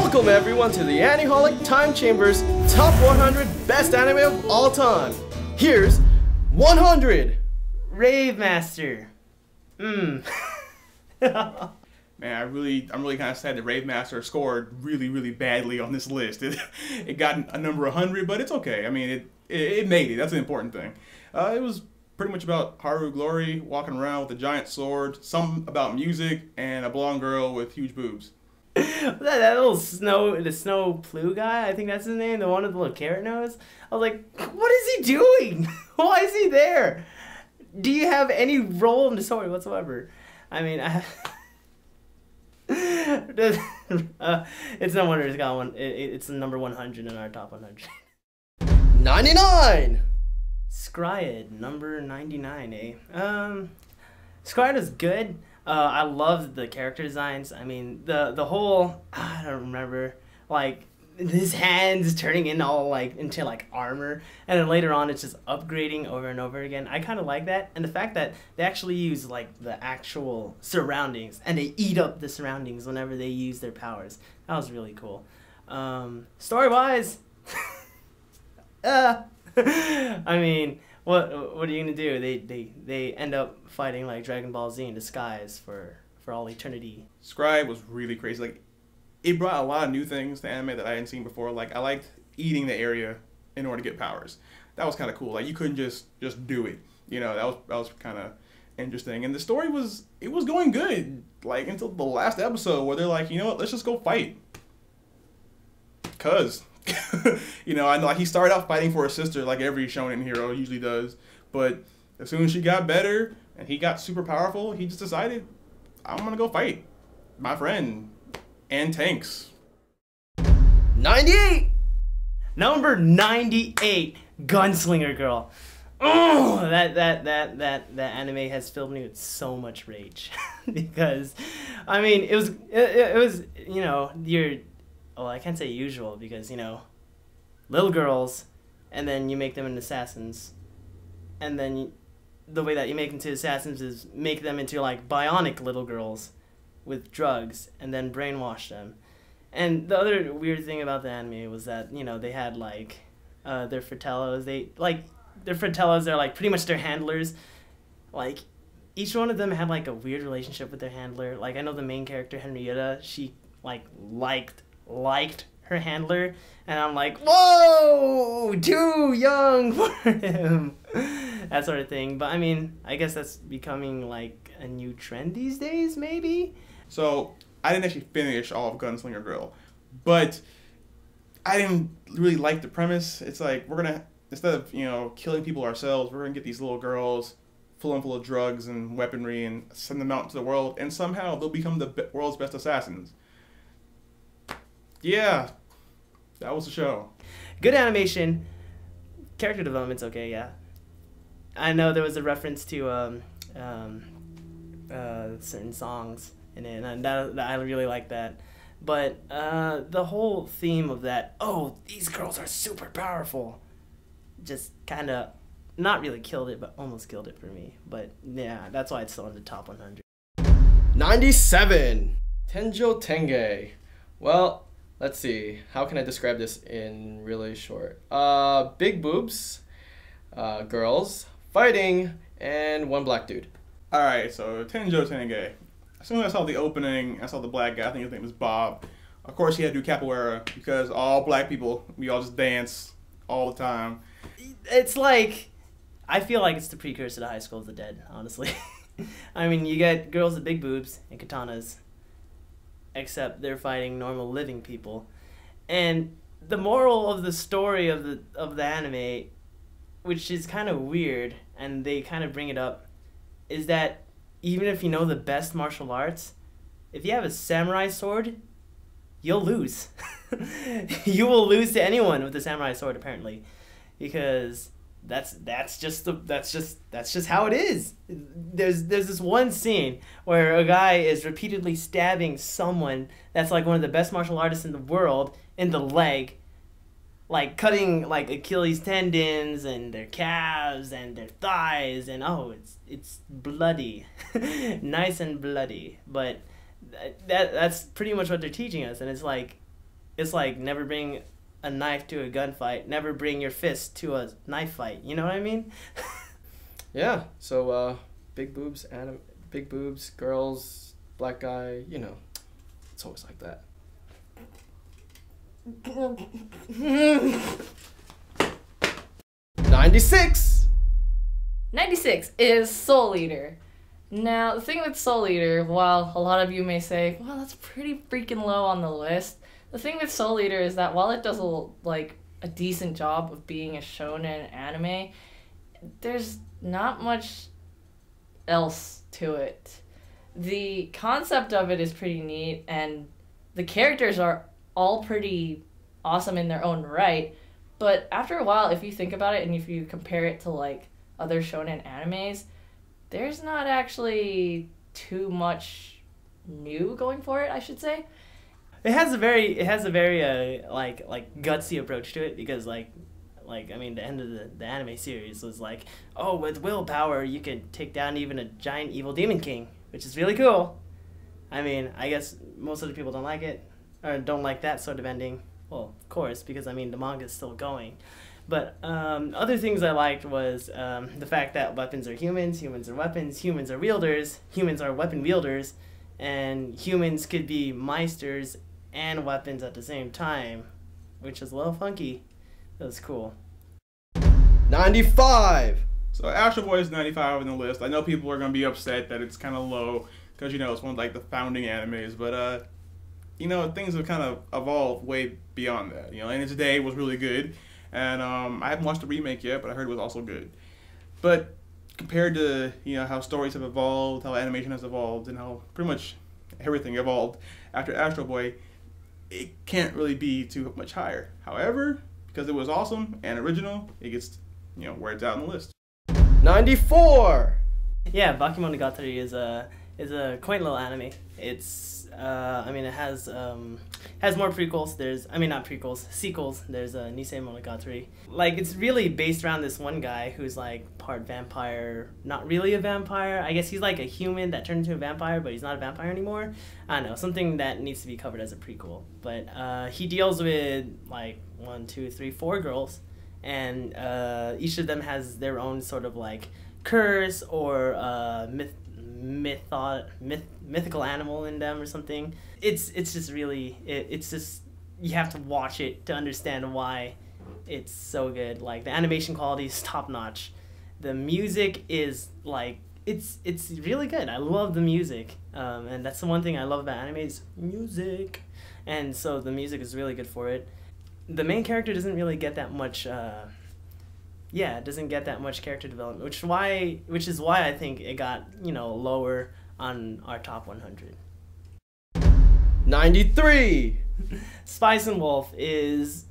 Welcome everyone to the Ani-Holic Time Chamber's Top 100 Best Anime of All Time. Here's 100. Rave Master. Man, I'm really kind of sad that Rave Master scored really badly on this list. It got a number 100, but it's okay. I mean, it made it. That's an important thing. It was pretty much about Haru Glory walking around with a giant sword, some about music, and a blonde girl with huge boobs. that little the snow Plu guy, I think that's his name, the one with the little carrot nose. I was like, what is he doing? Why is he there? Do you have any role in the story whatsoever? I mean, it's no wonder it's got one. It's the number 100 in our top 100. 99. Scryed, number 99, eh? Scryed is good. I loved the character designs. I mean, the whole, I don't remember, like, his hands turning into armor, and then later on it's just upgrading over and over again. I kind of like that, and the fact that they actually use like the actual surroundings, and they eat up the surroundings whenever they use their powers. That was really cool. Story-wise, I mean, what are you gonna do? They end up fighting like Dragon Ball Z in disguise for all eternity. Scry was really crazy. Like, it brought a lot of new things to anime that I hadn't seen before. Like, I liked eating the area in order to get powers. That was kind of cool. Like, you couldn't just do it. You know, that was kind of interesting. And the story was going good. Like, until the last episode where they're like, you know what, let's just go fight. Cause, you know, I know, like, he started out fighting for his sister like every shonen hero usually does. But as soon as she got better and he got super powerful, he just decided, I'm gonna go fight my friend. And tanks. 98. Number 98, Gunslinger Girl. Oh, that anime has filled me with so much rage because, I mean, it was you know, I can't say usual because, you know, little girls, and then you make them into assassins, and then the way that you make them into assassins is make them into like bionic little girls with drugs and then brainwash them. And the other weird thing about the anime was that, you know, they had like their fratellos. They're like pretty much their handlers. Like, each one of them had like a weird relationship with their handler. Like, I know the main character Henrietta, she like liked her handler, and I'm like, whoa, too young for him. That sort of thing. But I mean, I guess that's becoming like a new trend these days, maybe. So, I didn't actually finish all of Gunslinger Girl, but I didn't really like the premise. It's like, we're gonna, instead of, you know, killing people ourselves, we're gonna get these little girls full of drugs and weaponry and send them out into the world, and somehow they'll become the world's best assassins. Yeah, that was the show. Good animation. Character development's okay, yeah. I know there was a reference to certain songs in it, and I really like that. But the whole theme of that, oh, these girls are super powerful, just kind of not really killed it, but almost killed it for me. But yeah, that's why it's still in the top 100. 97. Tenjo Tenge. Well, let's see. How can I describe this in really short? Big boobs, girls, fighting, and one black dude. Alright, so Tenjo Tenge. As soon as I saw the opening, I saw the black guy, I think his name was Bob. Of course he had to do capoeira, because all black people, we all just dance all the time. It's like, I feel like it's the precursor to High School of the Dead, honestly. I mean, you get girls with big boobs and katanas, except they're fighting normal living people. And the moral of the story of the anime, which is kind of weird, and they kind of bring it up, is that even if you know the best martial arts, if you have a samurai sword, you'll lose. You will lose to anyone with a samurai sword, apparently, because that's just how it is. There's this one scene where a guy is repeatedly stabbing someone that's like one of the best martial artists in the world in the leg, like cutting like Achilles tendons and their calves and their thighs, and oh, it's bloody. Nice and bloody. But that's pretty much what they're teaching us, and it's like, it's like never bring a knife to a gunfight, never bring your fist to a knife fight. You know what I mean? Yeah. So big boobs, big boobs, girls, black guy. You know, it's always like that. 96. 96 is Soul Eater. Now, the thing with Soul Eater, while a lot of you may say, well, that's pretty freaking low on the list, the thing with Soul Eater is that while it does a decent job of being a shonen anime, there's not much else to it. The concept of it is pretty neat, and the characters are all pretty awesome in their own right, but after a while, if you think about it and if you compare it to like other shonen animes, there's not actually too much new going for it, I should say. It has a very like gutsy approach to it, because like I mean, the end of the anime series was like, oh, with willpower you can take down even a giant evil demon king, which is really cool. I mean, I guess most of the people don't like it, or don't like that sort of ending. Well, of course, because I mean the manga is still going. But other things I liked was the fact that weapons are humans, humans are weapons, humans are wielders, humans are weapon wielders, and humans could be meisters and weapons at the same time, which is a little funky. That was cool. 95. So Astro Boy is 95 on the list. I know people are going to be upset that it's kind of low because, you know, it's one of like the founding animes, but you know, things have kind of evolved way beyond that. You know, and today was really good. And I haven't watched the remake yet, but I heard it was also good. But compared to, you know, how stories have evolved, how animation has evolved, and how pretty much everything evolved after Astro Boy, it can't really be too much higher. However, because it was awesome and original, it gets, you know, where it's out on the list. 94. Yeah, Bakemonogatari is a quaint little anime. It's I mean, it has more prequels. There's, I mean, not prequels, sequels. There's Nisei Monogatari. Like, it's really based around this one guy who's like part vampire, not really a vampire. I guess he's like a human that turned into a vampire, but he's not a vampire anymore. I don't know, something that needs to be covered as a prequel. But he deals with like 1, 2, 3, 4 girls, and each of them has their own sort of like curse or mythical animal in them or something. It's just really it's just, you have to watch it to understand why it's so good. Like, the animation quality is top notch. The music is like, it's really good. I love the music, and that's the one thing I love about anime is music, and so the music is really good for it. The main character doesn't really get that much doesn't get that much character development, which is why I think it got, you know, lower on our top 100. 93. Spice and Wolf is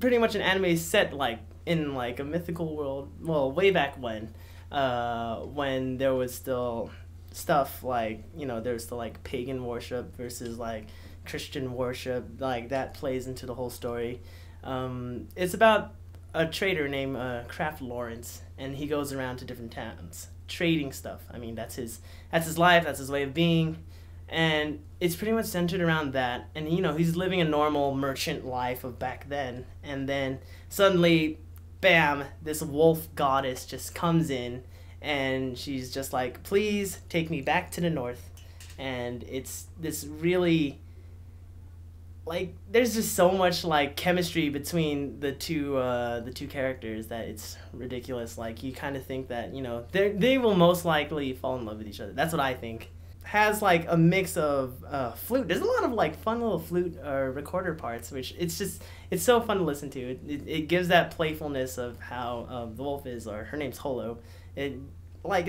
pretty much an anime set like in like a mythical world. Well, way back when there was still stuff like, you know, there was still like pagan worship versus like Christian worship. Like, that plays into the whole story. It's about a trader named Kraft Lawrence, and he goes around to different towns trading stuff. I mean, that's his life, that's his way of being, and it's pretty much centered around that. And, you know, he's living a normal merchant life of back then, and then suddenly, bam, this wolf goddess just comes in, and she's just like, please take me back to the north. And it's this really, like, there's just so much like chemistry between the two characters that it's ridiculous. Like, you kind of think that, you know, they will most likely fall in love with each other. That's what I think. Has like a mix of flute. There's a lot of like fun little flute recorder parts, which it's so fun to listen to. It gives that playfulness of how the wolf is, or her name's Holo. It's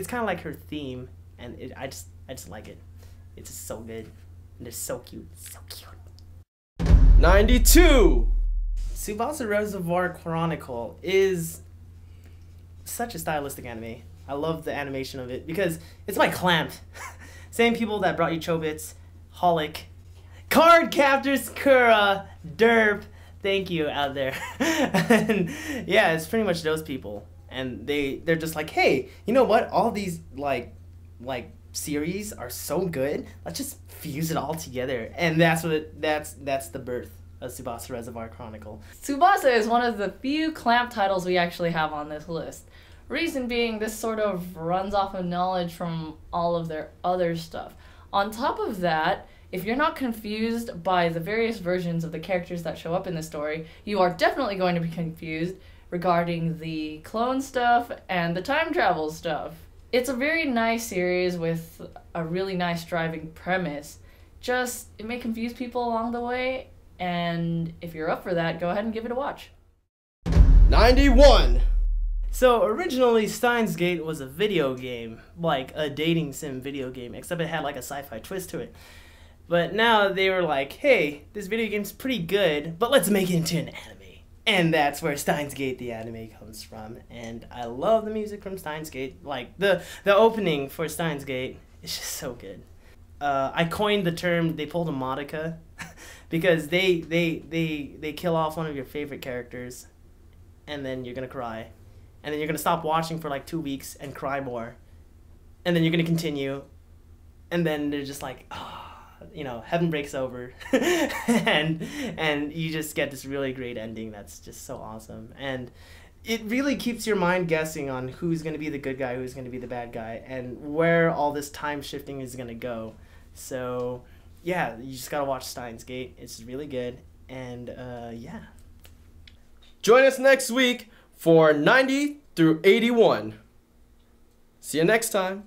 kind of like her theme, and I just like it. It's just so good, and they're so cute, so cute. 92. Tsubasa Reservoir Chronicle is such a stylistic anime. I love the animation of it because it's by Clamp. Same people that brought you Chobits, Holic, Card Captors Kura, Derp. Thank you out there. And yeah, it's pretty much those people. And they're just like, hey, you know what? All these like series are so good. Let's just fuse it all together. And that's the birth a Tsubasa Reservoir Chronicle. Tsubasa is one of the few clamp titles we actually have on this list. Reason being, this sort of runs off of knowledge from all of their other stuff. On top of that, if you're not confused by the various versions of the characters that show up in the story, you are definitely going to be confused regarding the clone stuff and the time travel stuff. It's a very nice series with a really nice driving premise. Just, it may confuse people along the way, and if you're up for that, go ahead and give it a watch. 91. So originally Steins Gate was a video game, like a dating sim video game, except it had like a sci-fi twist to it. But now they were like, hey, this video game's pretty good, but let's make it into an anime. And that's where Steins Gate the anime comes from. And I love the music from Steins Gate. Like the opening for Steins Gate is just so good. I coined the term, they pulled a Modica, because they kill off one of your favorite characters, and then you're gonna cry. And then you're going to stop watching for like 2 weeks and cry more. And then you're going to continue. And then they're just like, heaven breaks over. and you just get this really great ending that's just so awesome. And it really keeps your mind guessing on who's going to be the good guy, who's going to be the bad guy, and where all this time shifting is going to go. So, yeah, you just got to watch Steins Gate. It's really good. And, yeah. Join us next week for 90 through 81. See you next time.